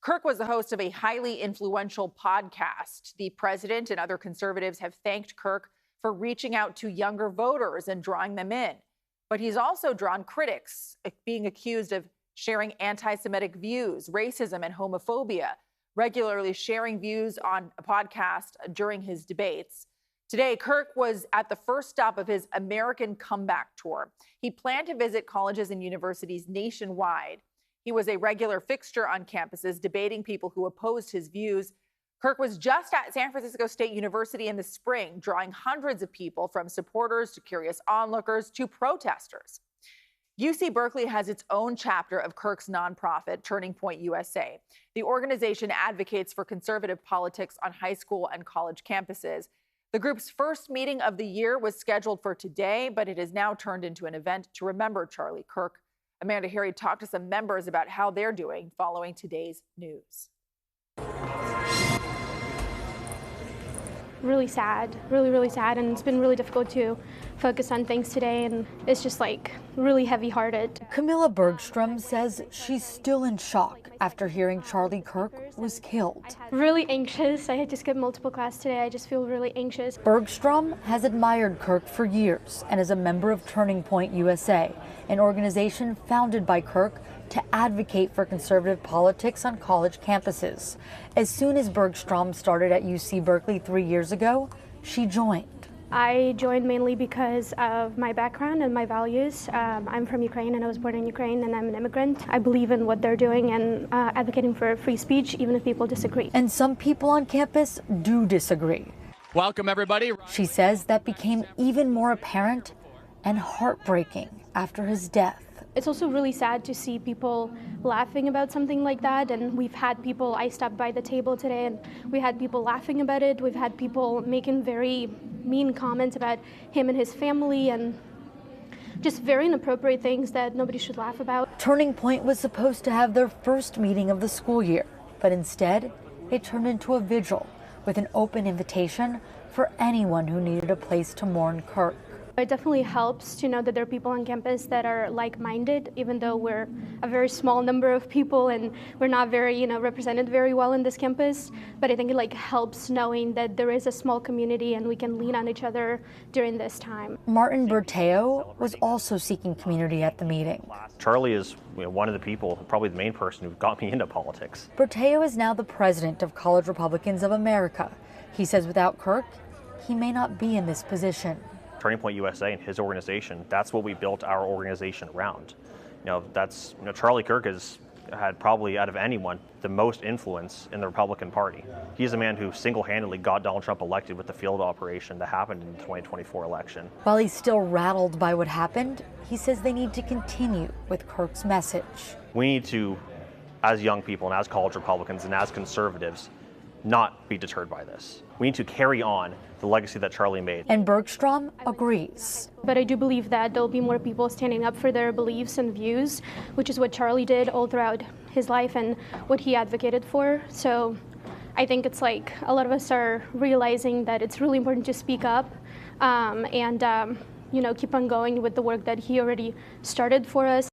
Kirk was the host of a highly influential podcast. The president and other conservatives have thanked Kirk for reaching out to younger voters and drawing them in. But he's also drawn critics, being accused of sharing anti-Semitic views, racism, and homophobia, regularly sharing views on a podcast during his debates. Today, Kirk was at the first stop of his American Comeback Tour. He planned to visit colleges and universities nationwide. He was a regular fixture on campuses, debating people who opposed his views. Kirk was just at San Francisco State University in the spring, drawing hundreds of people, from supporters to curious onlookers to protesters. UC Berkeley has its own chapter of Kirk's nonprofit, Turning Point USA. The organization advocates for conservative politics on high school and college campuses. The group's first meeting of the year was scheduled for today, but it has now turned into an event to remember Charlie Kirk. Amanda Harry talked to some members about how they're doing following today's news. Really sad, really sad, and it's been really difficult to focus on things today, and it's just like really heavy-hearted. Camilla Bergstrom says she's still in shock after hearing Charlie Kirk was killed. Really anxious. I had to skip multiple classes today. I just feel really anxious. Bergstrom has admired Kirk for years and is a member of Turning Point USA, an organization founded by Kirk to advocate for conservative politics on college campuses. As soon as Bergstrom started at UC Berkeley 3 years ago, she joined. I joined mainly because of my background and my values. I'm from Ukraine and I was born in Ukraine, and I'm an immigrant. I believe in what they're doing and advocating for free speech, even if people disagree. And some people on campus do disagree. Welcome, everybody. She says that became even more apparent and heartbreaking after his death. It's also really sad to see people laughing about something like that, and we've had people, I stopped by the table today and we had people laughing about it. We've had people making very mean comments about him and his family, and just very inappropriate things that nobody should laugh about. Turning Point was supposed to have their first meeting of the school year, but instead it turned into a vigil with an open invitation for anyone who needed a place to mourn Kirk. It definitely helps to know that there are people on campus that are like-minded, even though we're a very small number of people and we're not very, represented very well in this campus. But I think it helps knowing that there is a small community and we can lean on each other during this time. Martin Berteo was also seeking community at the meeting. Charlie is one of the people, probably the main person who got me into politics. Berteo is now the president of College Republicans of America. He says without Kirk, he may not be in this position. Turning Point USA and his organization, that's what we built our organization around. Charlie Kirk has had probably, out of anyone, the most influence in the Republican Party. He's a man who single-handedly got Donald Trump elected with the field operation that happened in the 2024 election. While he's still rattled by what happened, he says they need to continue with Kirk's message. We need to, as young people and as college Republicans and as conservatives, not be deterred by this. We need to carry on the legacy that Charlie made. And Bergstrom agrees. But I do believe that there'll be more people standing up for their beliefs and views, which is what Charlie did all throughout his life and what he advocated for. So I think it's a lot of us are realizing that it's really important to speak up and keep on going with the work that he already started for us.